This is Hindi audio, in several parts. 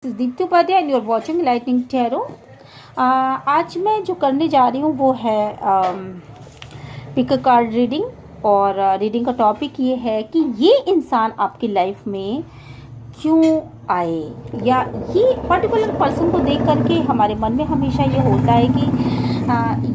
Deepti Upadhyay and you are watching lightning tarot. आज मैं जो करने जा रही हूँ वो है पिक अ कार्ड रीडिंग। और रीडिंग का टॉपिक ये है कि ये इंसान आपकी लाइफ में क्यों आए, या ये पर्टिकुलर पर्सन को देख करके हमारे मन में हमेशा ये होता है कि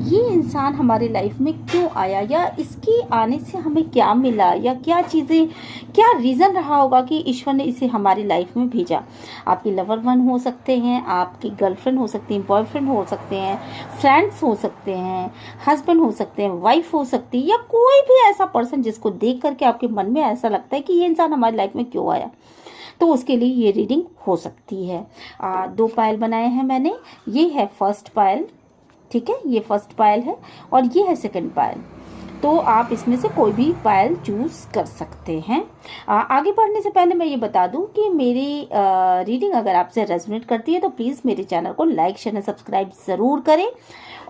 ये इंसान हमारे लाइफ में क्यों आया, या इसके आने से हमें क्या मिला, या क्या चीज़ें, क्या रीज़न रहा होगा कि ईश्वर ने इसे हमारी लाइफ में भेजा। आपके लवर वन हो सकते हैं, आपकी गर्लफ्रेंड हो सकती है, बॉयफ्रेंड हो सकते हैं, फ्रेंड्स हो सकते हैं, हस्बैंड हो सकते हैं, वाइफ हो सकती है, या कोई भी ऐसा पर्सन जिसको देख करके आपके मन में ऐसा लगता है कि ये इंसान हमारी लाइफ में क्यों आया, तो उसके लिए ये रीडिंग हो सकती है। 2 पायल बनाए हैं मैंने। ये है फर्स्ट पायल, ठीक है, ये फर्स्ट पायल है, और ये है सेकंड पायल। तो आप इसमें से कोई भी पायल चूज कर सकते हैं। आगे बढ़ने से पहले मैं ये बता दूं कि मेरी रीडिंग अगर आपसे रेजोनेट करती है तो प्लीज़ मेरे चैनल को लाइक शेयर सब्सक्राइब ज़रूर करें,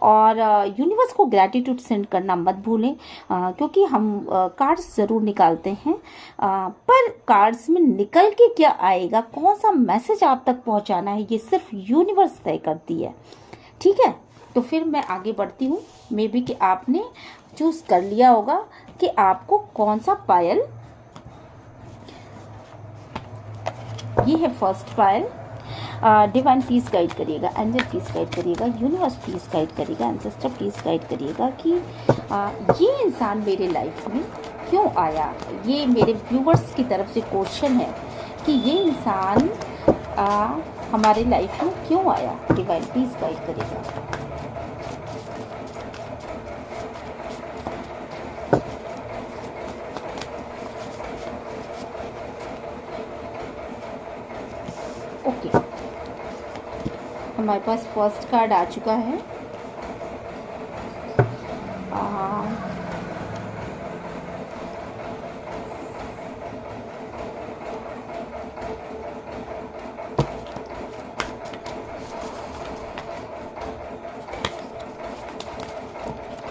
और यूनिवर्स को ग्रैटिट्यूड सेंड करना मत भूलें, क्योंकि हम कार्ड्स ज़रूर निकालते हैं, पर कार्ड्स में निकल के क्या आएगा, कौन सा मैसेज आप तक पहुंचाना है, ये सिर्फ यूनिवर्स तय करती है। ठीक है, तो फिर मैं आगे बढ़ती हूँ। मे बी कि आपने चूज कर लिया होगा कि आपको कौन सा पायल। ये है first pile. Divine please guide करिएगा, एंजल प्लीज गाइड करिएगा, यूनिवर्स प्लीज गाइड करिएगा, एंसेस्टर प्लीज गाइड करिएगा कि ये इंसान मेरे लाइफ में क्यों आया। ये मेरे व्यूवर्स की तरफ से क्वेश्चन है कि ये इंसान हमारे लाइफ में क्यों आया। डिवाइन प्लीज गाइड करिएगा। ओके, हमारे पास फर्स्ट कार्ड आ चुका है।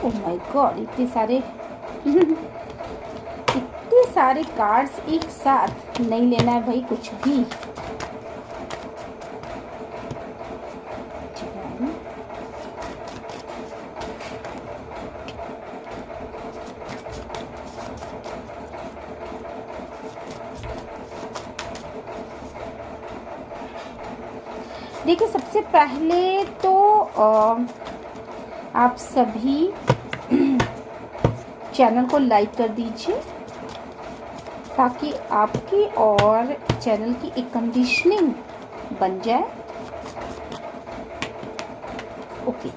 ओह माय गॉड, इतने सारे इतने सारे कार्ड्स एक साथ नहीं लेना है भाई कुछ भी। देखिए, सबसे पहले तो आप सभी चैनल को लाइक कर दीजिए ताकि आपकी और चैनल की एक कंडीशनिंग बन जाए। Okay,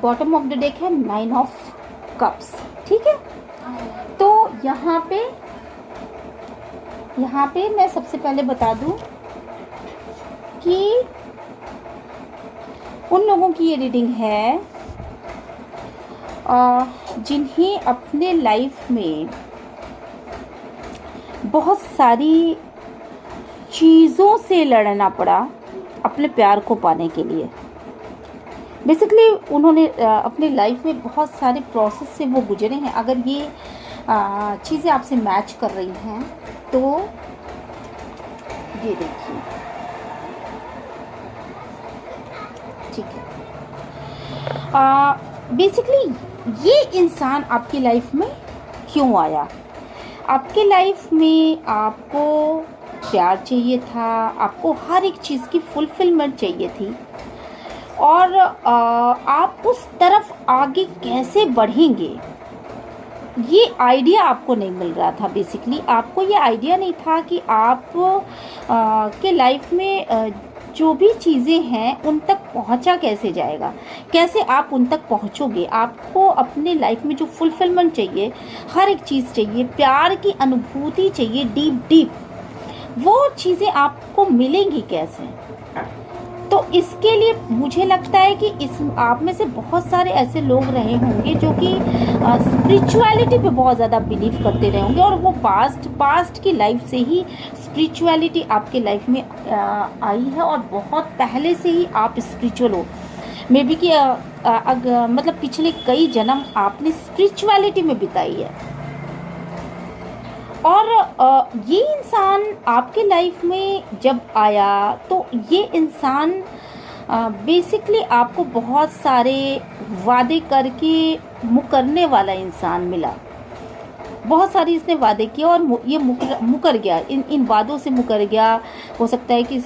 bottom of the deck है 9 ऑफ कप्स। ठीक है, तो यहाँ पे मैं सबसे पहले बता दूं कि उन लोगों की ये रीडिंग है जिन्हें अपने लाइफ में बहुत सारी चीज़ों से लड़ना पड़ा अपने प्यार को पाने के लिए। बेसिकली उन्होंने अपनी लाइफ में बहुत सारे प्रोसेस से वो गुजरे हैं। अगर ये चीज़ें आपसे मैच कर रही हैं तो ये देखिए, ठीक है। बेसिकली ये इंसान आपकी लाइफ में क्यों आया। आपके लाइफ में आपको प्यार चाहिए था, आपको हर एक चीज़ की फुलफिलमेंट चाहिए थी, और आप उस तरफ आगे कैसे बढ़ेंगे ये आइडिया आपको नहीं मिल रहा था। बेसिकली आपको ये आइडिया नहीं था कि आप के लाइफ में जो भी चीज़ें हैं उन तक पहुंचा कैसे जाएगा, कैसे आप उन तक पहुंचोगे। आपको अपने लाइफ में जो फुलफिलमेंट चाहिए, हर एक चीज़ चाहिए, प्यार की अनुभूति चाहिए डीप डीप, वो चीज़ें आपको मिलेंगी कैसे। तो इसके लिए मुझे लगता है कि इस आप में से बहुत सारे ऐसे लोग रहे होंगे जो कि स्पिरिचुअलिटी पे बहुत ज़्यादा बिलीव करते रहे होंगे, और वो पास्ट की लाइफ से ही स्पिरिचुअलिटी आपके लाइफ में आई है, और बहुत पहले से ही आप स्पिरिचुअल हो। मे बी कि मतलब पिछले कई जन्म आपने स्पिरिचुअलिटी में बिताई है, और ये इंसान आपके लाइफ में जब आया तो ये इंसान बेसिकली आपको बहुत सारे वादे करके मुकरने वाला इंसान मिला। बहुत सारी इसने वादे किए और ये मुकर गया, इन वादों से मुकर गया। हो सकता है कि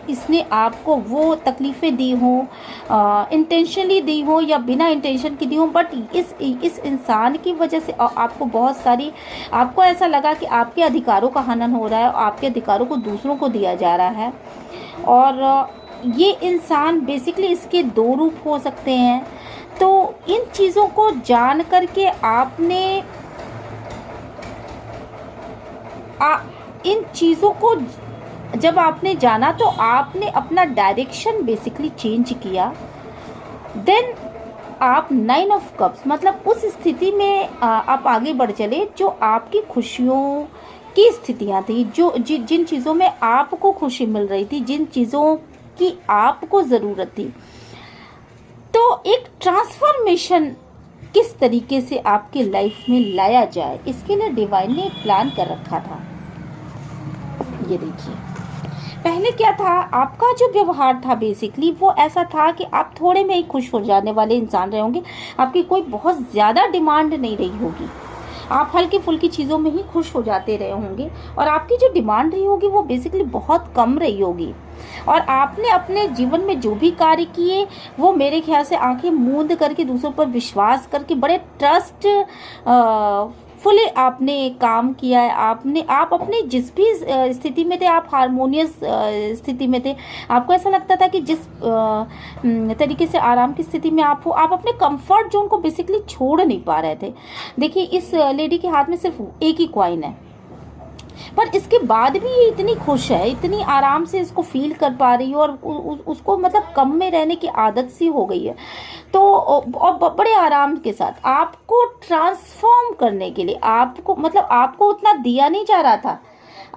इसने आपको वो तकलीफ़ें दी हों, इंटेंशनली दी हों या बिना इंटेंशन की दी हों, बट इस इंसान की वजह से आपको बहुत सारी, आपको ऐसा लगा कि आपके अधिकारों का हनन हो रहा है और आपके अधिकारों को दूसरों को दिया जा रहा है। और ये इंसान बेसिकली इसके दो रूप हो सकते हैं। तो इन चीज़ों को जान करके आपने इन चीज़ों को जब आपने जाना तो आपने अपना डायरेक्शन बेसिकली चेंज किया। देन आप 9 ऑफ कप्स, मतलब उस स्थिति में आप आगे बढ़ चले जो आपकी खुशियों की स्थितियां थी, जिन चीज़ों में आपको खुशी मिल रही थी, जिन चीज़ों की आपको ज़रूरत थी। तो एक ट्रांसफॉर्मेशन किस तरीके से आपके लाइफ में लाया जाए, इसके लिए डिवाइन ने एक प्लान कर रखा था। ये देखिए, पहले क्या था, आपका जो व्यवहार था बेसिकली वो ऐसा था कि आप थोड़े में ही खुश हो जाने वाले इंसान रहे होंगे। आपकी कोई बहुत ज़्यादा डिमांड नहीं रही होगी, आप हल्की फुल्की चीज़ों में ही खुश हो जाते रहे होंगे, और आपकी जो डिमांड रही होगी वो बेसिकली बहुत कम रही होगी। और आपने अपने जीवन में जो भी कार्य किए वो मेरे ख्याल से आंखें मूंद करके, दूसरों पर विश्वास करके, बड़े ट्रस्ट फुली आपने काम किया है। आप अपने जिस भी स्थिति में थे, आप हारमोनियस स्थिति में थे। आपको ऐसा लगता था कि जिस तरीके से आराम की स्थिति में आप हो, आप अपने कंफर्ट जोन को बेसिकली छोड़ नहीं पा रहे थे। देखिए, इस लेडी के हाथ में सिर्फ एक ही कॉइन है, पर इसके बाद भी ये इतनी खुश है, इतनी आराम से इसको फील कर पा रही है, और उसको मतलब कम में रहने की आदत सी हो गई है। तो और बड़े आराम के साथ आपको ट्रांसफॉर्म करने के लिए, आपको उतना दिया नहीं जा रहा था।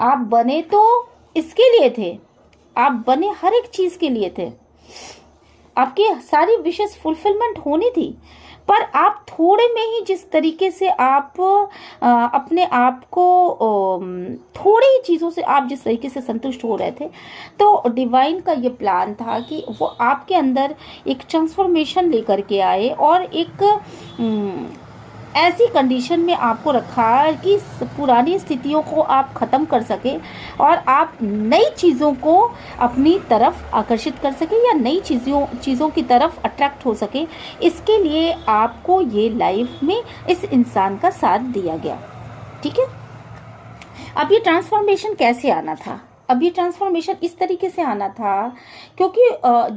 आप बने तो इसके लिए थे, आप बने हर एक चीज़ के लिए थे, आपकी सारी विशेष फुलफिलमेंट होनी थी, पर आप थोड़े में ही जिस तरीके से आप अपने आप को थोड़ी ही चीज़ों से आप जिस तरीके से संतुष्ट हो रहे थे, तो डिवाइन का ये प्लान था कि वो आपके अंदर एक ट्रांसफॉर्मेशन लेकर के आए और एक ऐसी कंडीशन में आपको रखा कि पुरानी स्थितियों को आप ख़त्म कर सके और आप नई चीज़ों को अपनी तरफ आकर्षित कर सके या नई चीज़ों की तरफ अट्रैक्ट हो सके। इसके लिए आपको ये लाइफ में इस इंसान का साथ दिया गया। ठीक है, अब ये ट्रांसफॉर्मेशन कैसे आना था? अब ये ट्रांसफॉर्मेशन इस तरीके से आना था क्योंकि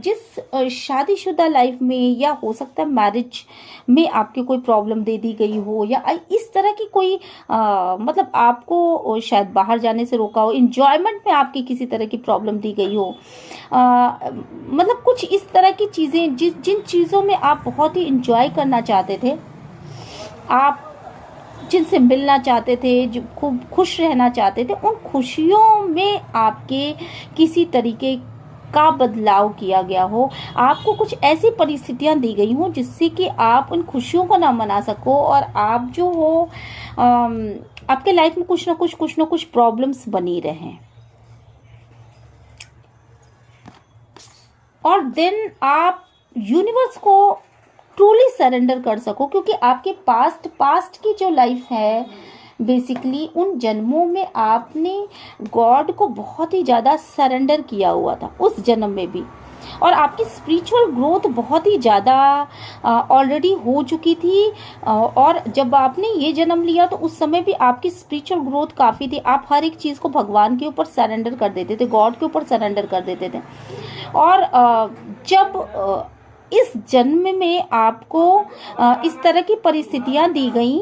जिस शादीशुदा लाइफ में या हो सकता है मैरिज में आपके कोई प्रॉब्लम दे दी गई हो या इस तरह की कोई मतलब आपको शायद बाहर जाने से रोका हो, इंजॉयमेंट में आपकी किसी तरह की प्रॉब्लम दी गई हो, मतलब कुछ इस तरह की चीज़ें जिन चीज़ों में आप बहुत ही इंजॉय करना चाहते थे, आप जिनसे मिलना चाहते थे, जो खूब खुश रहना चाहते थे, उन खुशियों में आपके किसी तरीके का बदलाव किया गया हो, आपको कुछ ऐसी परिस्थितियां दी गई हों जिससे कि आप उन खुशियों को ना मना सको और आप जो हो आपके लाइफ में कुछ ना कुछ प्रॉब्लम्स बनी रहें। और देन आप यूनिवर्स को ट्रूली सरेंडर कर सको, क्योंकि आपके पास्ट की जो लाइफ है बेसिकली उन जन्मों में आपने गॉड को बहुत ही ज़्यादा सरेंडर किया हुआ था उस जन्म में भी, और आपकी स्पिरिचुअल ग्रोथ बहुत ही ज़्यादा ऑलरेडी हो चुकी थी। और जब आपने ये जन्म लिया तो उस समय भी आपकी स्पिरिचुअल ग्रोथ काफ़ी थी। आप हर एक चीज़ को भगवान के ऊपर सरेंडर कर देते थे, गॉड के ऊपर सरेंडर कर देते थे। और जब इस जन्म में आपको इस तरह की परिस्थितियां दी गई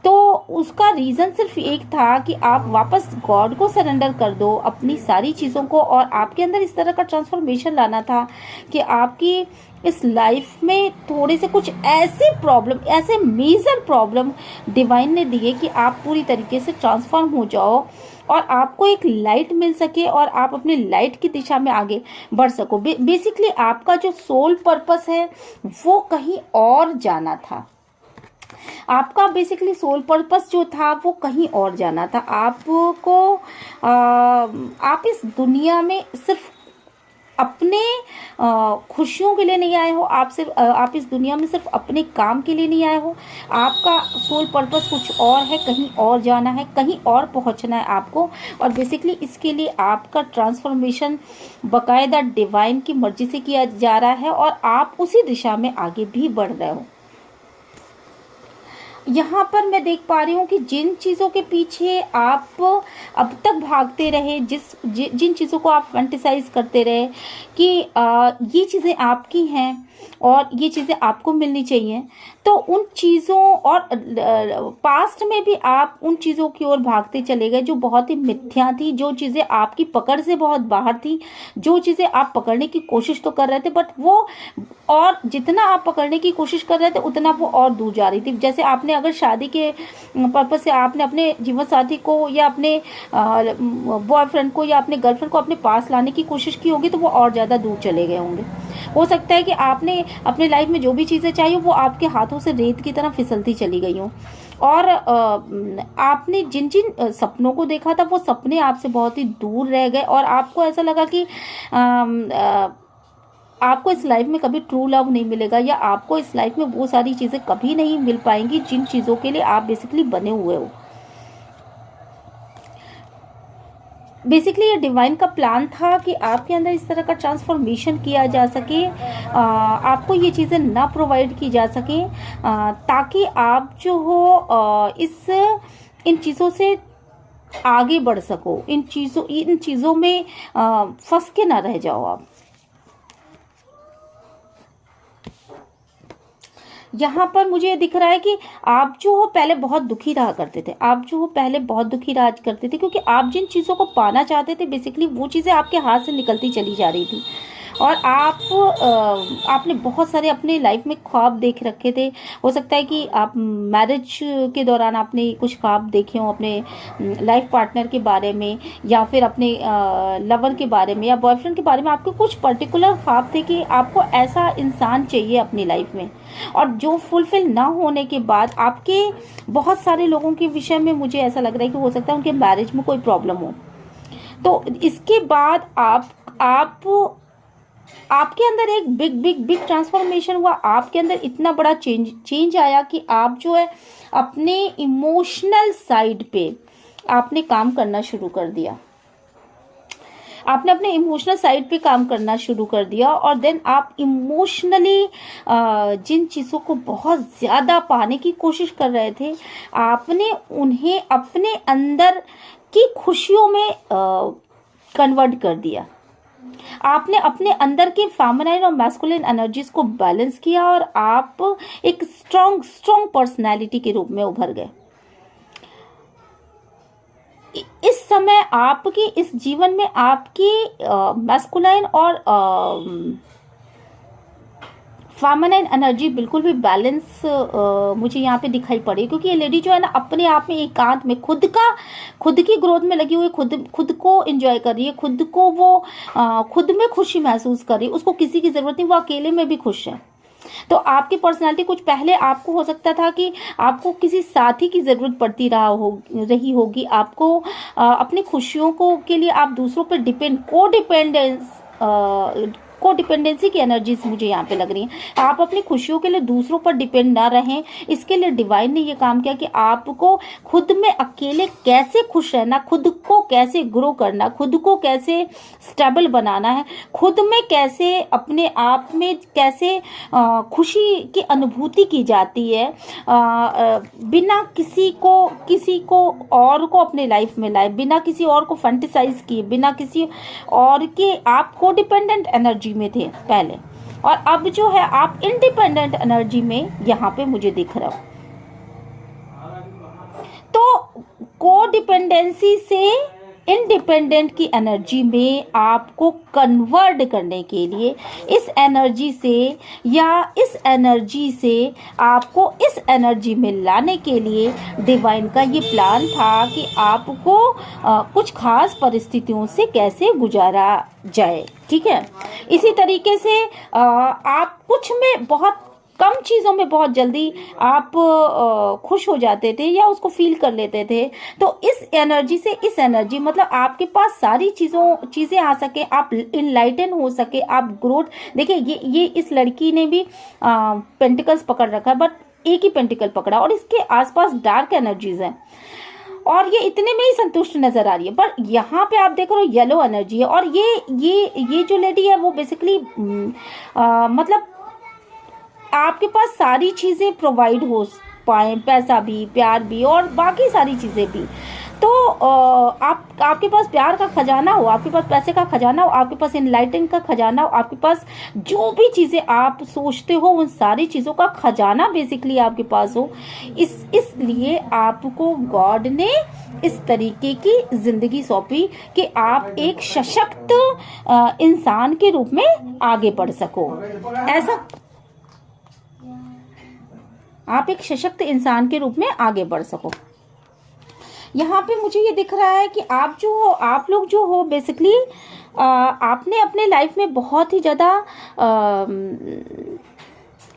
तो उसका रीज़न सिर्फ एक था कि आप वापस गॉड को सरेंडर कर दो अपनी सारी चीज़ों को, और आपके अंदर इस तरह का ट्रांसफॉर्मेशन लाना था कि आपकी इस लाइफ में थोड़े से कुछ ऐसे प्रॉब्लम, ऐसे मेजर प्रॉब्लम डिवाइन ने दिए कि आप पूरी तरीके से ट्रांसफॉर्म हो जाओ और आपको एक लाइट मिल सके और आप अपनी लाइट की दिशा में आगे बढ़ सको। बेसिकली आपका जो सोल पर्पस है वो कहीं और जाना था। आपका बेसिकली सोल पर्पस जो था वो कहीं और जाना था। आपको आप इस दुनिया में सिर्फ अपने खुशियों के लिए नहीं आए हो। आप इस दुनिया में सिर्फ अपने काम के लिए नहीं आए हो। आपका सोल पर्पस कुछ और है, कहीं और जाना है, कहीं और पहुंचना है आपको। और बेसिकली इसके लिए आपका ट्रांसफॉर्मेशन बाकायदा डिवाइन की मर्जी से किया जा रहा है और आप उसी दिशा में आगे भी बढ़ रहे हो। यहाँ पर मैं देख पा रही हूँ कि जिन चीज़ों के पीछे आप अब तक भागते रहे, जिन चीज़ों को आप फैंटेसाइज करते रहे कि ये चीज़ें आपकी हैं और ये चीज़ें आपको मिलनी चाहिए, तो उन चीज़ों और पास्ट में भी आप उन चीज़ों की ओर भागते चले गए जो बहुत ही मिथ्या थी, जो चीज़ें आपकी पकड़ से बहुत बाहर थी, जो चीज़ें आप पकड़ने की कोशिश तो कर रहे थे बट वो, और जितना आप पकड़ने की कोशिश कर रहे थे उतना वो और दूर जा रही थी। जैसे आपने अगर शादी के पर्पस से आपने अपने जीवन साथी को या अपने बॉयफ्रेंड को या अपने गर्लफ्रेंड को अपने पास लाने की कोशिश की होगी तो वो और ज़्यादा दूर चले गए होंगे। हो सकता है कि आपने अपने लाइफ में जो भी चीज़ें चाहिए वो आपके हाथों से रेत की तरह फिसलती चली गई हों, और आपने जिन जिन सपनों को देखा था वो सपने आपसे बहुत ही दूर रह गए और आपको ऐसा लगा कि आपको इस लाइफ में कभी ट्रू लव नहीं मिलेगा, या आपको इस लाइफ में वो सारी चीज़ें कभी नहीं मिल पाएंगी जिन चीज़ों के लिए आप बेसिकली बने हुए हो। बेसिकली ये डिवाइन का प्लान था कि आपके अंदर इस तरह का ट्रांसफॉर्मेशन किया जा सके, आपको ये चीज़ें ना प्रोवाइड की जा सके, ताकि आप जो हो इन चीज़ों से आगे बढ़ सको, इन चीज़ों में फंस के ना रह जाओ आप। यहाँ पर मुझे ये दिख रहा है कि आप जो हो पहले बहुत दुखी रहा करते थे, आप जो हो पहले बहुत दुखी रहा करते थे, क्योंकि आप जिन चीज़ों को पाना चाहते थे बेसिकली वो चीज़ें आपके हाथ से निकलती चली जा रही थी। और आपने बहुत सारे अपने लाइफ में ख्वाब देख रखे थे। हो सकता है कि आप मैरिज के दौरान आपने कुछ ख्वाब देखे हों अपने लाइफ पार्टनर के बारे में, या फिर अपने लवर के बारे में या बॉयफ्रेंड के बारे में। आपके कुछ पर्टिकुलर ख्वाब थे कि आपको ऐसा इंसान चाहिए अपनी लाइफ में, और जो फुलफिल ना होने के बाद आपके बहुत सारे लोगों के विषय में मुझे ऐसा लग रहा है कि हो सकता है उनके मैरिज में कोई प्रॉब्लम हो। तो इसके बाद आपके अंदर एक बिग ट्रांसफॉर्मेशन हुआ। आपके अंदर इतना बड़ा चेंज आया कि आप जो है अपने इमोशनल साइड पे आपने काम करना शुरू कर दिया। आपने अपने इमोशनल साइड पे काम करना शुरू कर दिया, और देन आप इमोशनली जिन चीज़ों को बहुत ज़्यादा पाने की कोशिश कर रहे थे, आपने उन्हें अपने अंदर की खुशियों में कन्वर्ट कर दिया। आपने अपने अंदर के फेमिनाइन और मैस्कुलिन एनर्जीज को बैलेंस किया और आप एक स्ट्रॉन्ग पर्सनैलिटी के रूप में उभर गए। इस समय आपकी इस जीवन में आपकी मैस्कुलाइन और फेमिनाइन एनर्जी बिल्कुल भी बैलेंस मुझे यहाँ पे दिखाई पड़ी, क्योंकि ये लेडी जो है ना अपने आप में एकांत में खुद की ग्रोथ में लगी हुई, खुद को एंजॉय कर रही है, खुद को वो खुद में खुशी महसूस कर रही है। उसको किसी की ज़रूरत नहीं, वो अकेले में भी खुश है। तो आपकी पर्सनालिटी कुछ पहले आपको हो सकता था कि आपको किसी साथी की ज़रूरत पड़ती रही होगी। आपको अपनी खुशियों को के लिए आप दूसरों पर कोडिपेंडेंसी की एनर्जीज मुझे यहाँ पे लग रही हैं। आप अपनी खुशियों के लिए दूसरों पर डिपेंड ना रहें, इसके लिए डिवाइन ने ये काम किया कि आपको खुद में अकेले कैसे खुश रहना, खुद को कैसे ग्रो करना, खुद को कैसे स्टेबल बनाना है, खुद में कैसे अपने आप में कैसे खुशी की अनुभूति की जाती है, बिना किसी को और को अपने लाइफ में लाए, बिना किसी और को फैंटेसाइज किए, बिना किसी और के आप कोडिपेंडेंट एनर्जी में थे पहले, और अब जो है आप इंडिपेंडेंट एनर्जी में यहाँ पे मुझे दिख रहा हो। तो कोडिपेंडेंसी से इंडिपेंडेंट की एनर्जी में आपको कन्वर्ट करने के लिए, इस एनर्जी से या इस एनर्जी से आपको इस एनर्जी में लाने के लिए डिवाइन का ये प्लान था कि आपको कुछ खास परिस्थितियों से कैसे गुजारा जाए। ठीक है, इसी तरीके से आप कुछ में बहुत कम चीज़ों में बहुत जल्दी आप खुश हो जाते थे या उसको फील कर लेते थे। तो इस एनर्जी से इस एनर्जी मतलब आपके पास सारी चीज़ें आ सके, आप इनलाइटन हो सके, आप ग्रोथ। देखिए ये इस लड़की ने भी पेंटिकल्स पकड़ रखा है, बट एक ही पेंटिकल पकड़ा और इसके आसपास डार्क एनर्जीज हैं और ये इतने में ही संतुष्ट नजर आ रही है। पर यहाँ पे आप देख रहे हो येलो एनर्जी है और ये जो लेडी है वो बेसिकली मतलब आपके पास सारी चीज़ें प्रोवाइड हो पाए, पैसा भी, प्यार भी और बाकी सारी चीज़ें भी। तो आपके पास प्यार का खजाना हो, आपके पास पैसे का खजाना हो, आपके पास इनलाइटनिंग का खजाना हो, आपके पास जो भी चीज़ें आप सोचते हो उन सारी चीज़ों का खजाना बेसिकली आपके पास हो। इसलिए आपको गॉड ने इस तरीके की जिंदगी सौंपी कि आप एक सशक्त इंसान के रूप में आगे बढ़ सको। ऐसा आप एक सशक्त इंसान के रूप में आगे बढ़ सको। यहाँ पे मुझे ये दिख रहा है कि आप लोग जो हो बेसिकली आपने अपने लाइफ में बहुत ही ज़्यादा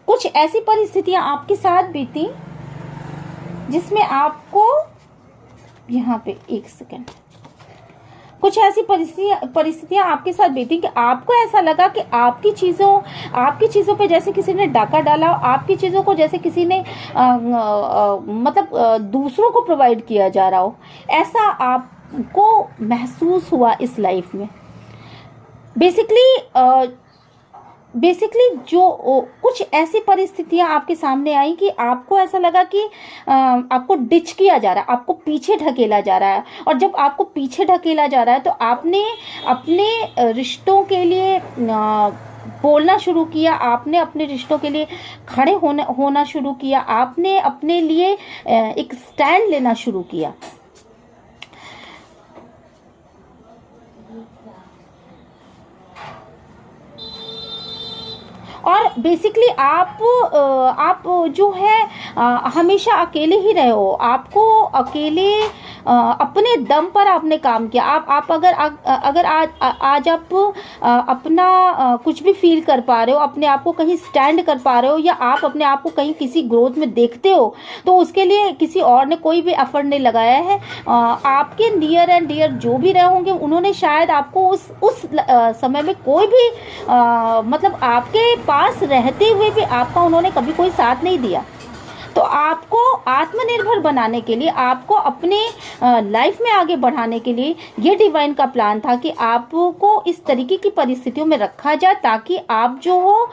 कुछ ऐसी परिस्थितियाँ आपके साथ बीती जिसमें आपको, यहाँ पे एक सेकेंड, कुछ ऐसी परिस्थितियां आपके साथ बीती कि आपको ऐसा लगा कि आपकी चीज़ों पे जैसे किसी ने डाका डाला, आपकी चीज़ों को जैसे किसी ने मतलब दूसरों को प्रोवाइड किया जा रहा हो। ऐसा आपको महसूस हुआ इस लाइफ में। बेसिकली जो कुछ ऐसी परिस्थितियां आपके सामने आई कि आपको ऐसा लगा कि आपको डिच किया जा रहा है, आपको पीछे ढकेला जा रहा है। और जब आपको पीछे ढकेला जा रहा है तो आपने अपने रिश्तों के लिए बोलना शुरू किया, आपने अपने रिश्तों के लिए खड़े होना शुरू किया, आपने अपने लिए एक स्टैंड लेना शुरू किया। और बेसिकली आप जो है हमेशा अकेले ही रहे हो, आपको अकेले अपने दम पर आपने काम किया। आप अगर आज आप अपना कुछ भी फील कर पा रहे हो, अपने आप को कहीं स्टैंड कर पा रहे हो या आप अपने आप को कहीं किसी ग्रोथ में देखते हो, तो उसके लिए किसी और ने कोई भी एफर्ट नहीं लगाया है। आपके नियर एंड डियर जो भी रहे होंगे उन्होंने शायद आपको उस समय में कोई भी मतलब आपके पास रहते हुए भी आपका उन्होंने कभी कोई साथ नहीं दिया। तो आपको आत्मनिर्भर बनाने के लिए, आपको अपने लाइफ में आगे बढ़ाने के लिए ये डिवाइन का प्लान था कि आपको इस तरीके की परिस्थितियों में रखा जाए ताकि आप जो हो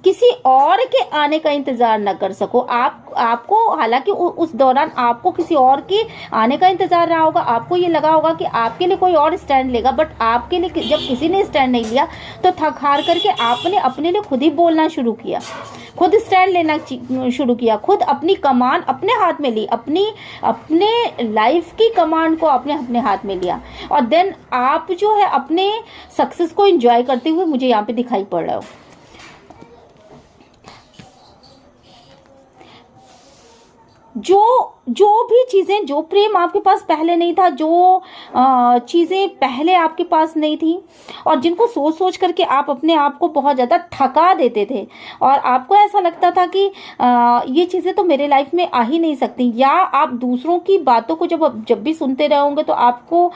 किसी और के आने का इंतजार न कर सको। आपको हालांकि उस दौरान आपको किसी और के आने का इंतजार रहा होगा, आपको ये लगा होगा कि आपके लिए कोई और स्टैंड लेगा, बट आपके लिए जब किसी ने स्टैंड नहीं लिया तो थक हार करके आपने अपने लिए खुद ही बोलना शुरू किया, खुद स्टैंड लेना शुरू किया, खुद अपनी कमान अपने हाथ में ली, अपने लाइफ की कमान को अपने हाथ में लिया। और देन आप जो है अपने सक्सेस को एंजॉय करते हुए मुझे यहाँ पे दिखाई पड़ रहे हो। जो भी चीज़ें, जो प्रेम आपके पास पहले नहीं था, जो चीज़ें पहले आपके पास नहीं थी और जिनको सोच सोच करके आप अपने आप को बहुत ज़्यादा थका देते थे और आपको ऐसा लगता था कि ये चीज़ें तो मेरे लाइफ में आ ही नहीं सकती, या आप दूसरों की बातों को जब भी सुनते रहोगे तो आपको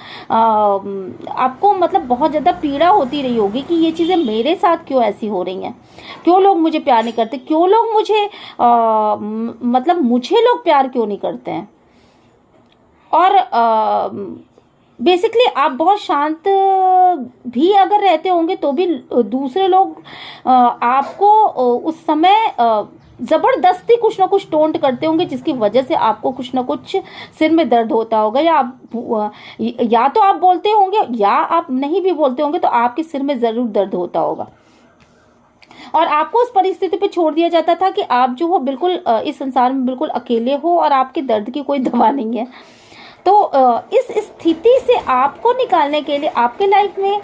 मतलब बहुत ज़्यादा पीड़ा होती रही होगी कि ये चीज़ें मेरे साथ क्यों ऐसी हो रही हैं, क्यों लोग मुझे प्यार नहीं करते, क्यों लोग मुझे मतलब मुझे लोग प्यार क्यों नहीं करते हैं। और बेसिकली आप बहुत शांत भी अगर रहते होंगे तो भी दूसरे लोग आपको उस समय ज़बरदस्ती कुछ ना कुछ टोंट करते होंगे, जिसकी वजह से आपको कुछ ना कुछ सिर में दर्द होता होगा, या तो आप बोलते होंगे या आप नहीं भी बोलते होंगे तो आपके सिर में ज़रूर दर्द होता होगा। और आपको उस परिस्थिति पे छोड़ दिया जाता था कि आप जो हो बिल्कुल इस संसार में बिल्कुल अकेले हो और आपके दर्द की कोई दवा नहीं है। तो इस स्थिति से आपको निकालने के लिए आपके लाइफ में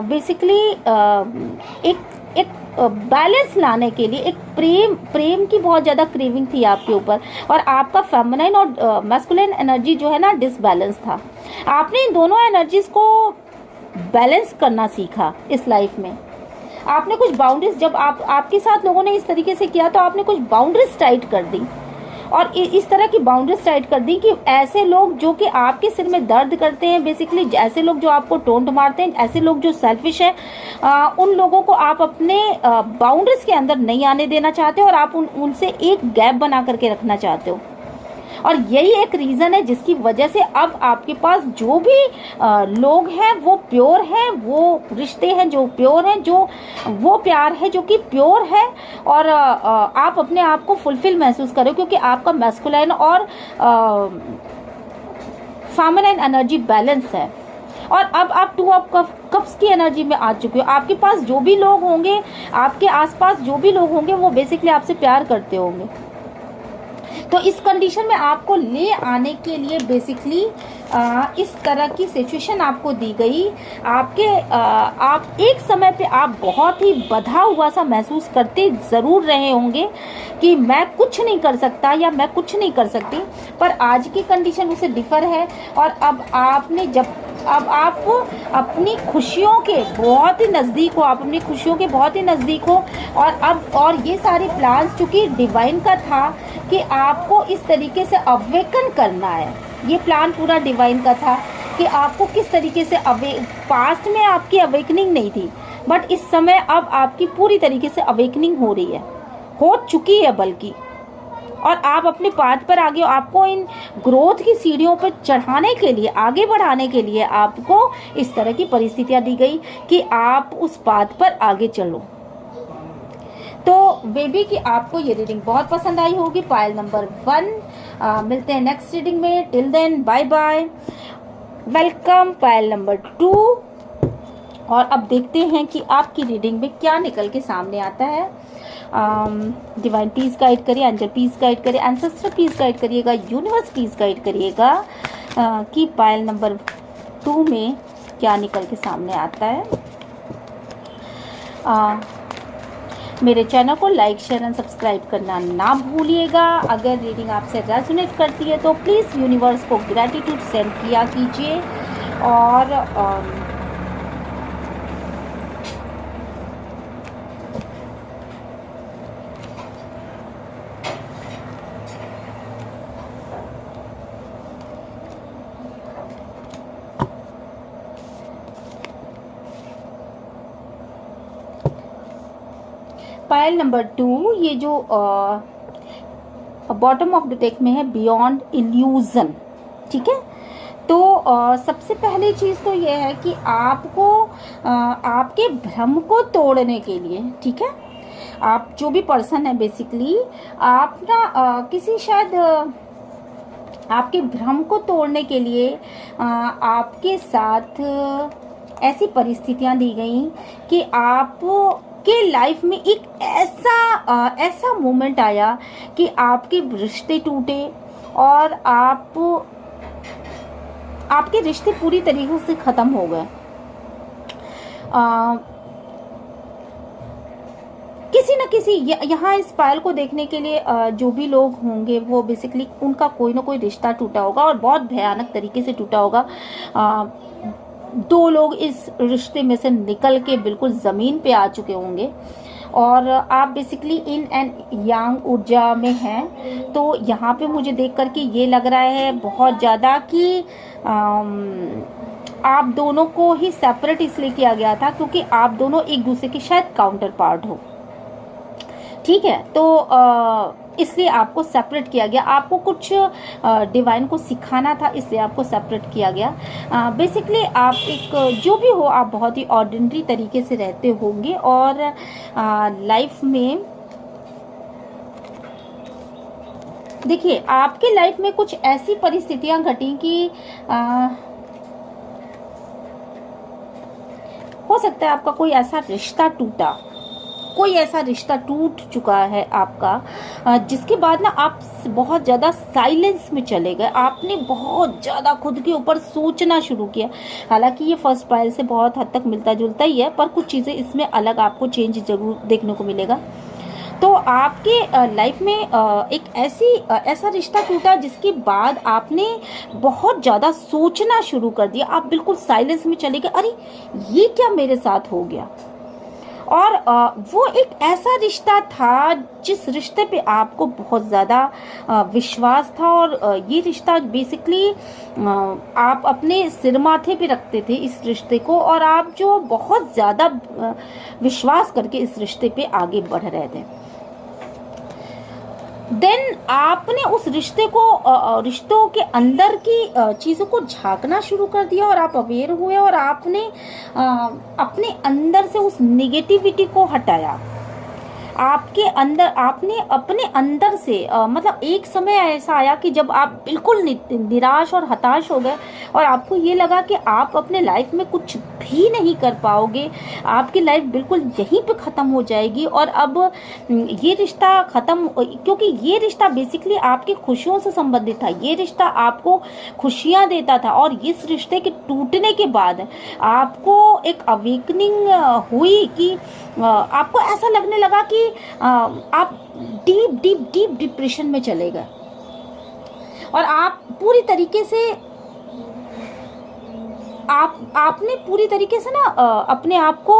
बेसिकली एक एक बैलेंस लाने के लिए एक प्रेम की बहुत ज़्यादा क्रेविंग थी आपके ऊपर, और आपका फेमिनाइन और मैस्कुलिन एनर्जी जो है ना डिसबैलेंस था। आपने इन दोनों एनर्जीज को बैलेंस करना सीखा इस लाइफ में। आपने कुछ बाउंड्रीज, जब आपके साथ लोगों ने इस तरीके से किया तो आपने कुछ बाउंड्रीज टाइट कर दी, और इस तरह की बाउंड्रीज टाइट कर दी कि ऐसे लोग जो कि आपके सिर में दर्द करते हैं, बेसिकली ऐसे लोग जो आपको टोंट मारते हैं, ऐसे लोग जो सेल्फिश है, उन लोगों को आप अपने बाउंड्रीज के अंदर नहीं आने देना चाहते हो, और आप उनसे एक गैप बना करके रखना चाहते हो। और यही एक रीज़न है जिसकी वजह से अब आपके पास जो भी लोग हैं वो प्योर हैं, वो रिश्ते हैं जो प्योर हैं, जो वो प्यार है जो कि प्योर है, और आप अपने आप को फुलफिल महसूस करो, क्योंकि आपका मैस्कुलाइन और फेमिनाइन एनर्जी बैलेंस है। और अब आप 2 ऑफ कप्स की एनर्जी में आ चुके हो। आपके पास जो भी लोग होंगे, आपके आसपास जो भी लोग होंगे, वो बेसिकली आपसे प्यार करते होंगे। तो इस कंडीशन में आपको ले आने के लिए बेसिकली इस तरह की सिचुएशन आपको दी गई। आप एक समय पे आप बहुत ही बंधा हुआ सा महसूस करते ज़रूर रहे होंगे कि मैं कुछ नहीं कर सकता या मैं कुछ नहीं कर सकती, पर आज की कंडीशन उससे डिफर है। और अब आप अपनी खुशियों के बहुत ही नज़दीक हो, आप अपनी खुशियों के बहुत ही नज़दीक हो। और ये सारे प्लान्स चूँकि डिवाइन का था कि आपको इस तरीके से अवेकन करना है, ये प्लान पूरा डिवाइन का था कि आपको किस तरीके से पास्ट में आपकी अवेकनिंग नहीं थी, बट इस समय अब आपकी पूरी तरीके से अवेकनिंग हो रही है, हो चुकी है बल्कि, और आप अपने पाथ पर आगे। आपको इन ग्रोथ की सीढ़ियों पर चढ़ाने के लिए, आगे बढ़ाने के लिए आपको इस तरह की परिस्थितियां दी गई कि आप उस पाथ पर आगे चलो। तो बेबी की आपको ये रीडिंग बहुत पसंद आई होगी, पायल नंबर 1। मिलते हैं नेक्स्ट रीडिंग में, till then bye bye, welcome Payal number 2। और अब देखते हैं कि आपकी रीडिंग में क्या निकल के सामने आता है। डिवाइन पीस गाइड करिए, एंजल पीस गाइड करिए, एंसेस्टर पीस गाइड करिएगा, यूनिवर्स पीस गाइड करिएगा कि पायल नंबर 2 में क्या निकल के सामने आता है। मेरे चैनल को लाइक, शेयर एंड सब्सक्राइब करना ना भूलिएगा। अगर रीडिंग आपसे रेजोनेट करती है तो प्लीज़ यूनिवर्स को ग्रैटिट्यूड सेंड किया कीजिए। और पायल नंबर 2, ये जो बॉटम ऑफ द डेक में है, बियॉन्ड इल्यूजन। ठीक है, तो सबसे पहली चीज़ तो ये है कि आपको आपके भ्रम को तोड़ने के लिए, ठीक है, आप जो भी पर्सन है बेसिकली, आप ना किसी शायद आपके भ्रम को तोड़ने के लिए आपके साथ ऐसी परिस्थितियां दी गई कि आप के लाइफ में एक ऐसा मोमेंट आया कि आपके रिश्ते टूटे और आपके रिश्ते पूरी तरीके से ख़त्म हो गए। किसी न किसी यहाँ इस पायल को देखने के लिए जो भी लोग होंगे वो बेसिकली उनका कोई ना कोई रिश्ता टूटा होगा और बहुत भयानक तरीके से टूटा होगा। 2 लोग इस रिश्ते में से निकल के बिल्कुल ज़मीन पे आ चुके होंगे और आप बेसिकली इन एंड यांग ऊर्जा में हैं। तो यहाँ पे मुझे देख करके ये लग रहा है बहुत ज़्यादा कि आप दोनों को ही सेपरेट इसलिए किया गया था क्योंकि आप दोनों एक दूसरे के शायद काउंटर पार्ट हो। ठीक है, तो इसलिए आपको सेपरेट किया गया। आपको कुछ डिवाइन को सिखाना था, इसलिए आपको सेपरेट किया गया। बेसिकली आप एक जो भी हो, आप बहुत ही ऑर्डिनरी तरीके से रहते होंगे और लाइफ में देखिए आपके लाइफ में कुछ ऐसी परिस्थितियां घटी कि हो सकता है आपका कोई ऐसा रिश्ता टूटा कोई ऐसा रिश्ता टूट चुका है आपका जिसके बाद ना आप बहुत ज़्यादा साइलेंस में चले गए, आपने बहुत ज़्यादा खुद के ऊपर सोचना शुरू किया। हालांकि ये फर्स्ट ट्रायल से बहुत हद तक मिलता जुलता ही है, पर कुछ चीज़ें इसमें अलग आपको चेंज जरूर देखने को मिलेगा। तो आपके लाइफ में एक ऐसा रिश्ता टूटा जिसके बाद आपने बहुत ज़्यादा सोचना शुरू कर दिया, आप बिल्कुल साइलेंस में चले गए, अरे ये क्या मेरे साथ हो गया। और वो एक ऐसा रिश्ता था जिस रिश्ते पे आपको बहुत ज़्यादा विश्वास था, और ये रिश्ता बेसिकली आप अपने सिर माथे पे रखते थे इस रिश्ते को, और आप जो बहुत ज़्यादा विश्वास करके इस रिश्ते पे आगे बढ़ रहे थे। देन आपने उस रिश्ते को रिश्तों के अंदर की चीज़ों को झांकना शुरू कर दिया, और आप अवेयर हुए, और आपने अपने अंदर से उस निगेटिविटी को हटाया। आपके अंदर आपने अपने अंदर से मतलब एक समय ऐसा आया कि जब आप बिल्कुल निराश और हताश हो गए, और आपको ये लगा कि आप अपने लाइफ में कुछ भी नहीं कर पाओगे, आपकी लाइफ बिल्कुल यहीं पे ख़त्म हो जाएगी। और अब ये रिश्ता ख़त्म, क्योंकि ये रिश्ता बेसिकली आपकी खुशियों से संबंधित था, ये रिश्ता आपको खुशियाँ देता था, और इस रिश्ते के टूटने के बाद आपको एक अवेकनिंग हुई कि आपको ऐसा लगने लगा कि आप डीप डीप डीप डिप्रेशन में चले गए, और आप पूरी तरीके से आपने पूरी तरीके से ना अपने आप को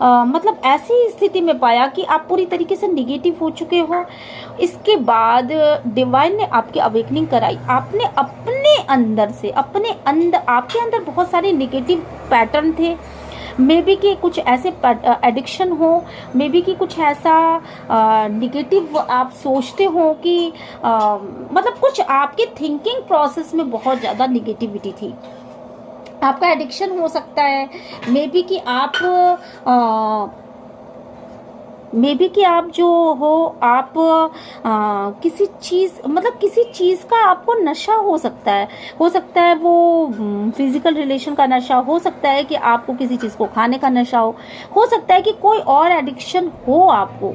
मतलब ऐसी स्थिति में पाया कि आप पूरी तरीके से निगेटिव हो चुके हो। इसके बाद डिवाइन ने आपकी अवेकनिंग कराई। आपने अपने अंदर से आपके अंदर बहुत सारे निगेटिव पैटर्न थे, मे बी कि कुछ ऐसे एडिक्शन हो, मे बी कि कुछ ऐसा निगेटिव आप सोचते हो कि मतलब कुछ आपके थिंकिंग प्रोसेस में बहुत ज़्यादा निगेटिविटी थी। आपका एडिक्शन हो सकता है, मे बी कि आप जो हो आप किसी चीज़ का आपको नशा हो सकता है वो फिजिकल रिलेशन का नशा हो सकता है, कि आपको किसी चीज़ को खाने का नशा हो सकता है कि कोई और एडिक्शन हो आपको,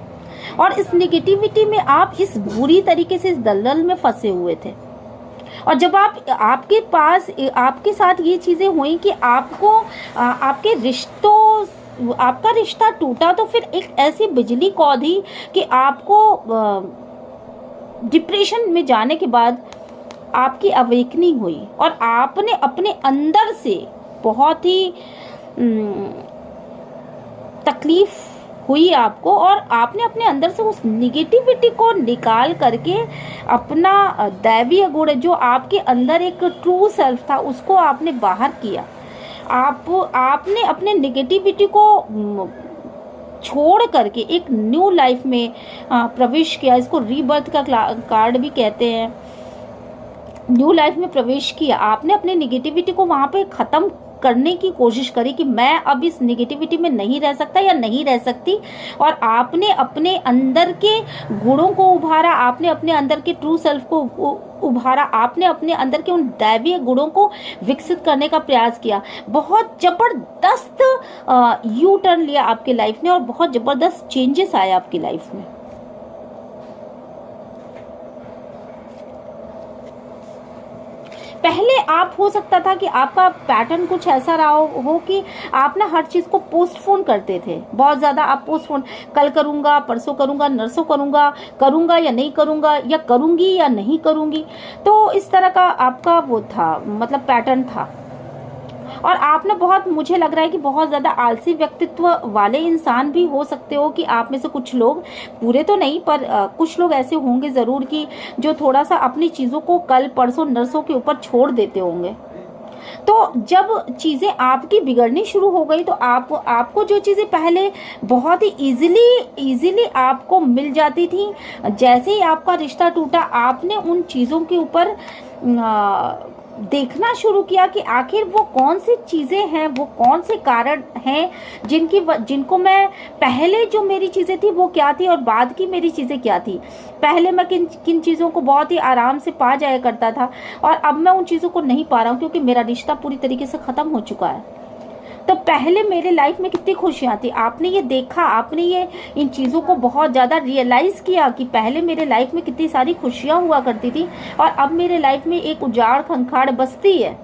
और इस निगेटिविटी में आप इस बुरी तरीके से इस दलदल में फंसे हुए थे। और जब आपके साथ ये चीज़ें हुई कि आपका रिश्ता टूटा, तो फिर एक ऐसी बिजली कौंधी कि आपको डिप्रेशन में जाने के बाद आपकी अवेकनिंग हुई, और आपने अपने अंदर से बहुत ही तकलीफ हुई आपको, और आपने अपने अंदर से उस निगेटिविटी को निकाल करके अपना दैवीय गुण जो आपके अंदर एक ट्रू सेल्फ था उसको आपने बाहर किया। आपने अपने निगेटिविटी को छोड़ करके एक न्यू लाइफ में प्रवेश किया। इसको रीबर्थ का कार्ड भी कहते हैं। न्यू लाइफ में प्रवेश किया, आपने अपने निगेटिविटी को वहाँ पे ख़त्म करने की कोशिश करी कि मैं अब इस निगेटिविटी में नहीं रह सकता या नहीं रह सकती, और आपने अपने अंदर के गुणों को उभारा, आपने अपने अंदर के ट्रू सेल्फ को उभारा, आपने अपने अंदर के उन दैवीय गुणों को विकसित करने का प्रयास किया। बहुत जबरदस्त यू टर्न लिया आपके लाइफ ने, और बहुत जबरदस्त चेंजेस आए आपकी लाइफ में। पहले आप हो सकता था कि आपका पैटर्न कुछ ऐसा रहा हो कि आप ना हर चीज़ को पोस्टपोन करते थे, बहुत ज़्यादा आप पोस्टपोन, कल करूँगा, परसों करूँगा, नरसों करूँगा या नहीं करूँगा, या करूँगी या नहीं करूँगी। तो इस तरह का आपका वो था, मतलब पैटर्न था। और आपने मुझे लग रहा है कि बहुत ज़्यादा आलसी व्यक्तित्व वाले इंसान भी हो सकते हो, कि आप में से कुछ लोग, पूरे तो नहीं पर कुछ लोग ऐसे होंगे ज़रूर कि जो थोड़ा सा अपनी चीज़ों को कल परसों नरसों के ऊपर छोड़ देते होंगे। तो जब चीज़ें आपकी बिगड़नी शुरू हो गई, तो आपको जो चीज़ें पहले बहुत ही इजीली आपको मिल जाती थी, जैसे ही आपका रिश्ता टूटा आपने उन चीज़ों के ऊपर देखना शुरू किया कि आखिर वो कौन सी चीज़ें हैं, वो कौन से कारण हैं जिनको मैं पहले जो मेरी चीज़ें थी वो क्या थी, और बाद की मेरी चीज़ें क्या थी। पहले मैं किन चीज़ों को बहुत ही आराम से पा जाया करता था, और अब मैं उन चीज़ों को नहीं पा रहा हूँ क्योंकि मेरा रिश्ता पूरी तरीके से ख़त्म हो चुका है। तो पहले मेरे लाइफ में कितनी खुशियाँ थी, आपने ये देखा, आपने ये इन चीज़ों को बहुत ज़्यादा रियलाइज़ किया कि पहले मेरे लाइफ में कितनी सारी खुशियाँ हुआ करती थी और अब मेरे लाइफ में एक उजाड़ खंखाड़ बसती है।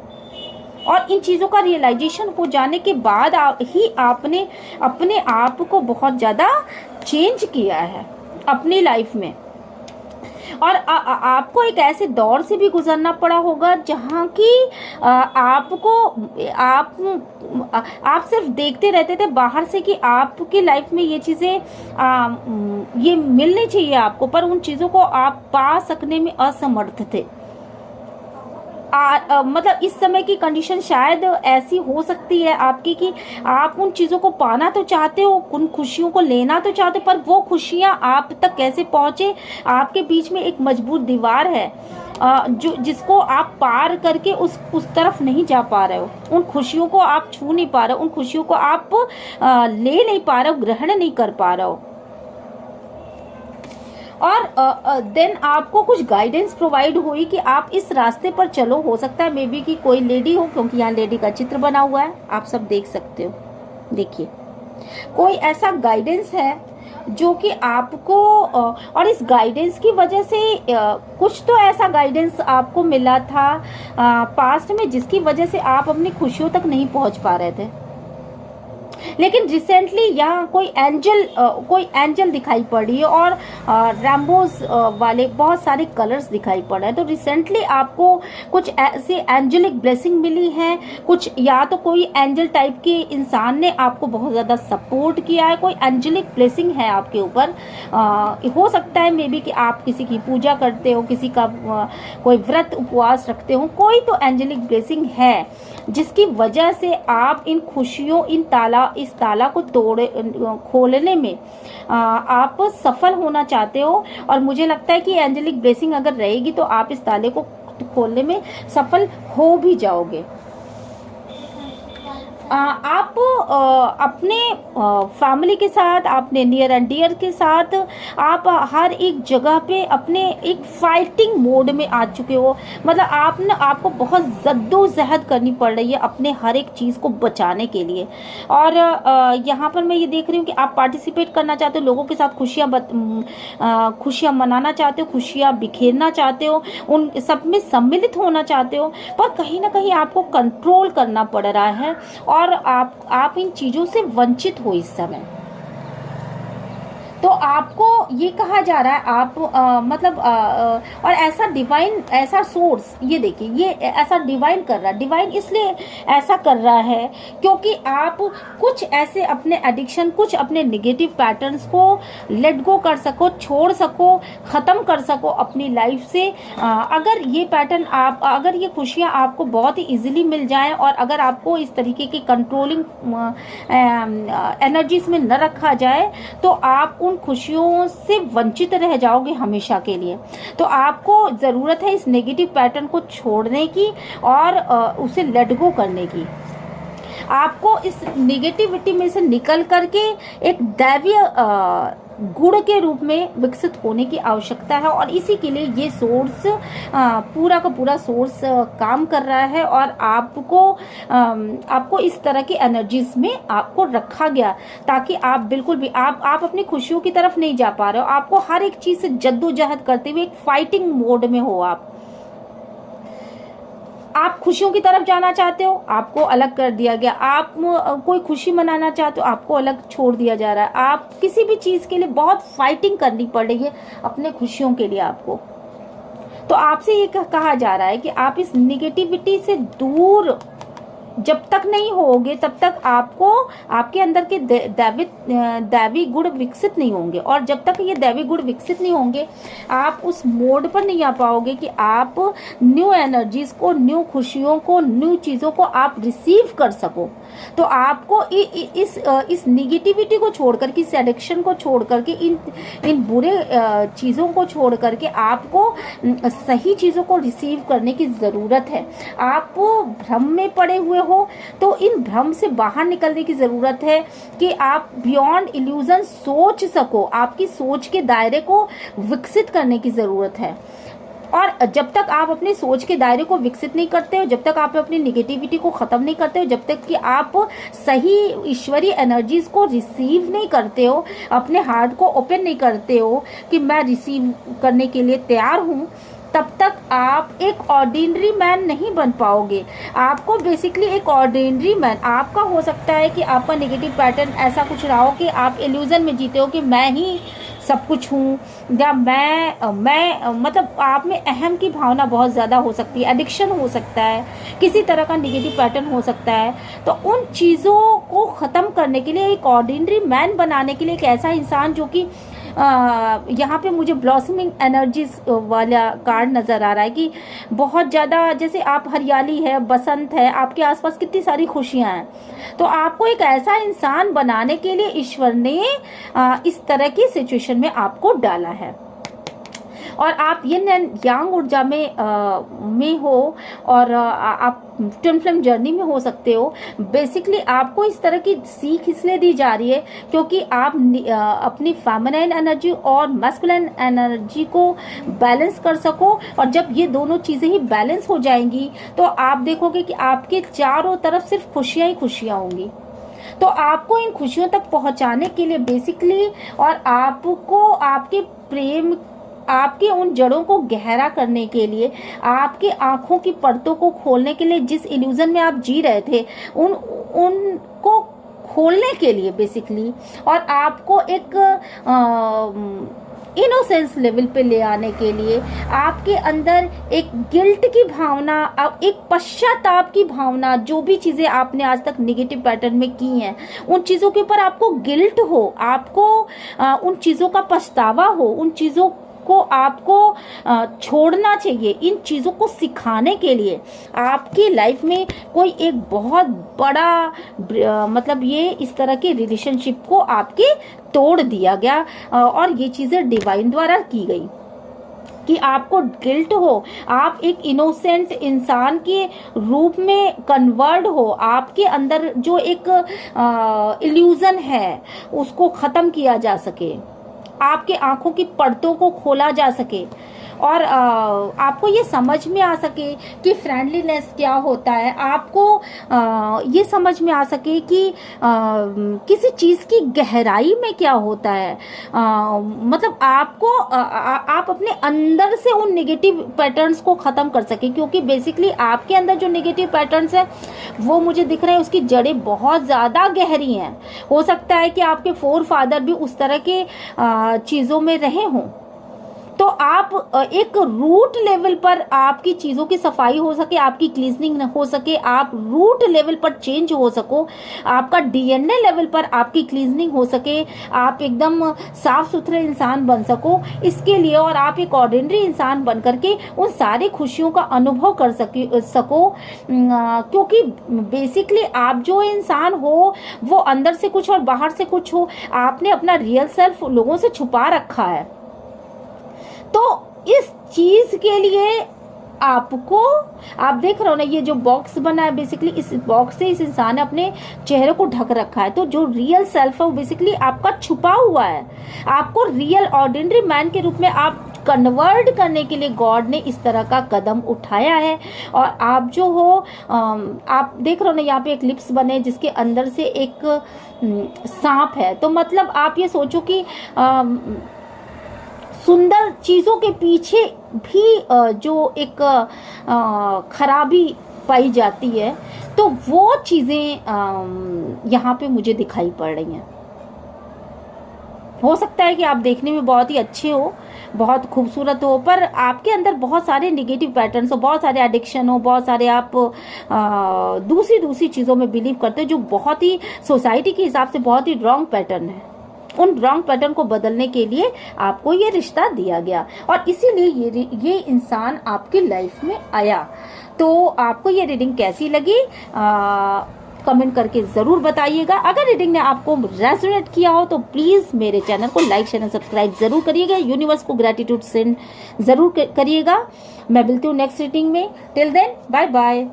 और इन चीज़ों का रियलाइजेशन हो जाने के बाद आपने अपने आप को बहुत ज़्यादा चेंज किया है अपनी लाइफ में। और आपको एक ऐसे दौर से भी गुजरना पड़ा होगा जहाँ की आपको आप सिर्फ देखते रहते थे बाहर से कि आपकी लाइफ में ये चीज़ें ये मिलनी चाहिए आपको, पर उन चीज़ों को आप पा सकने में असमर्थ थे। मतलब इस समय की कंडीशन शायद ऐसी हो सकती है आपकी कि आप उन चीज़ों को पाना तो चाहते हो, उन खुशियों को लेना तो चाहते हो, पर वो खुशियाँ आप तक कैसे पहुँचे, आपके बीच में एक मजबूत दीवार है जिसको आप पार करके उस तरफ नहीं जा पा रहे हो। उन खुशियों को आप छू नहीं पा रहे हो, उन खुशियों को आप ले नहीं पा रहे हो, ग्रहण नहीं कर पा रहे हो। और देन आपको कुछ गाइडेंस प्रोवाइड हुई कि आप इस रास्ते पर चलो। हो सकता है मे बी कि कोई लेडी हो, क्योंकि यहाँ लेडी का चित्र बना हुआ है, आप सब देख सकते हो। देखिए कोई ऐसा गाइडेंस है जो कि आपको और इस गाइडेंस की वजह से कुछ तो ऐसा गाइडेंस आपको मिला था पास्ट में जिसकी वजह से आप अपनी खुशियों तक नहीं पहुंच पा रहे थे। लेकिन रिसेंटली यहाँ कोई एंजल दिखाई पड़ी है और रैम्बोज वाले बहुत सारे कलर्स दिखाई पड़ रहे हैं। तो रिसेंटली आपको कुछ ऐसे एंजलिक ब्लेसिंग मिली है, कुछ या तो कोई एंजल टाइप के इंसान ने आपको बहुत ज़्यादा सपोर्ट किया है, कोई एंजलिक ब्लेसिंग है आपके ऊपर। हो सकता है मे बी कि आप किसी की पूजा करते हो, किसी का कोई व्रत उपवास रखते हो, कोई तो एंजलिक ब्लेसिंग है जिसकी वजह से आप इन खुशियों इस ताला को खोलने में आप सफल होना चाहते हो। और मुझे लगता है कि एंजेलिक ब्लेसिंग अगर रहेगी तो आप इस ताले को खोलने में सफल हो भी जाओगे। आप अपने फैमिली के साथ, अपने नियर एंड डियर के साथ आप हर एक जगह पे अपने एक फाइटिंग मोड में आ चुके हो। मतलब आपको बहुत जद्दोजहद करनी पड़ रही है अपने हर एक चीज़ को बचाने के लिए। और यहाँ पर मैं ये देख रही हूँ कि आप पार्टिसिपेट करना चाहते हो, लोगों के साथ खुशियाँ मनाना चाहते हो, खुशियाँ बिखेरना चाहते हो, उन सब में सम्मिलित होना चाहते हो, पर कहीं ना कहीं आपको कंट्रोल करना पड़ रहा है और आप इन चीजों से वंचित हो इस समय। तो आपको ये कहा जा रहा है आप और ऐसा डिवाइन, ऐसा सोर्स, ये देखिए ये ऐसा डिवाइन कर रहा है। डिवाइन इसलिए ऐसा कर रहा है क्योंकि आप कुछ ऐसे अपने एडिक्शन, कुछ अपने नेगेटिव पैटर्न्स को लेट गो कर सको, छोड़ सको, ख़त्म कर सको अपनी लाइफ से। अगर ये पैटर्न अगर ये खुशियाँ आपको बहुत ही ईजिली मिल जाएं और अगर आपको इस तरीके की कंट्रोलिंग एनर्जीज में न रखा जाए तो आप उन खुशियों से वंचित रह जाओगे हमेशा के लिए। तो आपको ज़रूरत है इस नेगेटिव पैटर्न को छोड़ने की और उसे लेट गो करने की। आपको इस नेगेटिविटी में से निकल करके एक दैवीय गुण के रूप में विकसित होने की आवश्यकता है। और इसी के लिए ये सोर्स पूरा का पूरा सोर्स काम कर रहा है और आपको इस तरह की एनर्जीज में आपको रखा गया ताकि आप बिल्कुल भी आप अपनी खुशियों की तरफ नहीं जा पा रहे हो। आपको हर एक चीज से जद्दोजहद करते हुए एक फाइटिंग मोड में हो। आप खुशियों की तरफ जाना चाहते हो, आपको अलग कर दिया गया। आप कोई खुशी मनाना चाहते हो, आपको अलग छोड़ दिया जा रहा है। आप किसी भी चीज़ के लिए बहुत फाइटिंग करनी पड़ रही है अपने खुशियों के लिए आपको। तो आपसे ये कहा जा रहा है कि आप इस निगेटिविटी से दूर जब तक नहीं होगे तब तक आपके अंदर के दैवी गुण विकसित नहीं होंगे। और जब तक ये दैवी गुण विकसित नहीं होंगे आप उस मोड पर नहीं आ पाओगे कि आप न्यू एनर्जीज को, न्यू खुशियों को, न्यू चीज़ों को आप रिसीव कर सको। तो आपको इस निगेटिविटी को छोड़ करके, इस एडिक्शन को छोड़ करके, इन बुरे चीज़ों को छोड़ करके आपको सही चीज़ों को रिसीव करने की ज़रूरत है। आप भ्रम में पड़े हुए हो तो इन भ्रम से बाहर निकलने की ज़रूरत है कि आप बियॉन्ड इल्यूजन सोच सको। आपकी सोच के दायरे को विकसित करने की ज़रूरत है। और जब तक आप अपने सोच के दायरे को विकसित नहीं करते हो, जब तक आप अपनी निगेटिविटी को ख़त्म नहीं करते हो, जब तक कि आप सही ईश्वरीय एनर्जीज को रिसीव नहीं करते हो, अपने हार्ट को ओपन नहीं करते हो कि मैं रिसीव करने के लिए तैयार हूँ, तब तक आप एक ऑर्डिनरी मैन नहीं बन पाओगे। आपको बेसिकली एक ऑर्डिनरी मैन, आपका हो सकता है कि आपका नेगेटिव पैटर्न ऐसा कुछ रहा हो कि आप इल्यूजन में जीते हो कि मैं ही सब कुछ हूँ, या मैं मतलब आप में अहम की भावना बहुत ज़्यादा हो सकती है, एडिक्शन हो सकता है, किसी तरह का नेगेटिव पैटर्न हो सकता है। तो उन चीज़ों को ख़त्म करने के लिए, एक ऑर्डिनरी मैन बनाने के लिए, एक ऐसा इंसान जो कि यहाँ पे मुझे ब्लॉसमिंग एनर्जीज वाला कार्ड नज़र आ रहा है कि बहुत ज़्यादा, जैसे आप हरियाली है, बसंत है, आपके आसपास कितनी सारी खुशियाँ हैं। तो आपको एक ऐसा इंसान बनाने के लिए ईश्वर ने इस तरह की सिचुएशन में आपको डाला है, और आप ये यांग ऊर्जा में हो, और आप ट्विन फ्लेम जर्नी में हो सकते हो। बेसिकली आपको इस तरह की सीख इसलिए दी जा रही है क्योंकि आप अपनी फेमिनाइन एनर्जी और मैस्कुलिन एनर्जी को बैलेंस कर सको, और जब ये दोनों चीज़ें ही बैलेंस हो जाएंगी तो आप देखोगे कि आपके चारों तरफ सिर्फ खुशियाँ ही खुशियाँ होंगी। तो आपको इन खुशियों तक पहुंचाने के लिए बेसिकली, और आपको आपके प्रेम, आपके उन जड़ों को गहरा करने के लिए, आपकी आंखों की परतों को खोलने के लिए, जिस इल्यूजन में आप जी रहे थे उनको खोलने के लिए बेसिकली, और आपको एक इनोसेंस लेवल पे ले आने के लिए, आपके अंदर एक गिल्ट की भावना, एक पश्चाताप की भावना, जो भी चीज़ें आपने आज तक नेगेटिव पैटर्न में की हैं उन चीज़ों के ऊपर आपको गिल्ट हो, आपको उन चीज़ों का पछतावा हो, उन चीज़ों को आपको छोड़ना चाहिए। इन चीज़ों को सिखाने के लिए आपकी लाइफ में कोई एक बहुत बड़ा मतलब ये इस तरह के रिलेशनशिप को आपके तोड़ दिया गया, और ये चीज़ें डिवाइन द्वारा की गई कि आपको गिल्ट हो, आप एक इनोसेंट इंसान के रूप में कन्वर्ट हो, आपके अंदर जो एक इल्यूजन है उसको ख़त्म किया जा सके, आपके आंखों की पर्दों को खोला जा सके, और आपको ये समझ में आ सके कि फ्रेंडलीनेस क्या होता है, आपको ये समझ में आ सके कि किसी चीज़ की गहराई में क्या होता है। मतलब आपको आप अपने अंदर से उन नेगेटिव पैटर्न्स को ख़त्म कर सके, क्योंकि बेसिकली आपके अंदर जो नेगेटिव पैटर्न्स है वो मुझे दिख रहे हैं उसकी जड़ें बहुत ज़्यादा गहरी हैं। हो सकता है कि आपके फोर फादर भी उस तरह के चीज़ों में रहे हों। तो आप एक रूट लेवल पर आपकी चीज़ों की सफाई हो सके, आपकी क्लीजनिंग हो सके, आप रूट लेवल पर चेंज हो सको, आपका डीएनए लेवल पर आपकी क्लीजनिंग हो सके, आप एकदम साफ सुथरे इंसान बन सको, इसके लिए, और आप एक ऑर्डिनरी इंसान बन करके उन सारी खुशियों का अनुभव कर सको, क्योंकि बेसिकली आप जो इंसान हो वो अंदर से कुछ और बाहर से कुछ हो, आपने अपना रियल सेल्फ लोगों से छुपा रखा है। तो इस चीज के लिए आपको, आप देख रहे हो ना ये जो बॉक्स बना है, बेसिकली इस बॉक्स से इस इंसान ने अपने चेहरे को ढक रखा है। तो जो रियल सेल्फ है वो बेसिकली आपका छुपा हुआ है। आपको रियल ऑर्डिनरी मैन के रूप में आप कन्वर्ट करने के लिए गॉड ने इस तरह का कदम उठाया है। और आप जो हो, आप देख रहे हो ना यहाँ पे एक लिप्स बने जिसके अंदर से एक सांप है। तो मतलब आप ये सोचो कि सुंदर चीज़ों के पीछे भी जो एक खराबी पाई जाती है, तो वो चीज़ें यहाँ पे मुझे दिखाई पड़ रही हैं। हो सकता है कि आप देखने में बहुत ही अच्छे हो, बहुत खूबसूरत हो, पर आपके अंदर बहुत सारे निगेटिव पैटर्न्स हो, बहुत सारे एडिक्शन हो, बहुत सारे आप दूसरी चीज़ों में बिलीव करते हो जो बहुत ही सोसाइटी के हिसाब से बहुत ही रॉन्ग पैटर्न है। उन रॉन्ग पैटर्न को बदलने के लिए आपको ये रिश्ता दिया गया, और इसीलिए ये इंसान आपकी लाइफ में आया। तो आपको ये रीडिंग कैसी लगी कमेंट करके ज़रूर बताइएगा। अगर रीडिंग ने आपको रेजोनेट किया हो तो प्लीज़ मेरे चैनल को लाइक शेयर सब्सक्राइब ज़रूर करिएगा। यूनिवर्स को ग्रेटिट्यूड सेंड ज़रूर करिएगा। मैं मिलती हूँ नेक्स्ट रीडिंग में। Till then bye bye.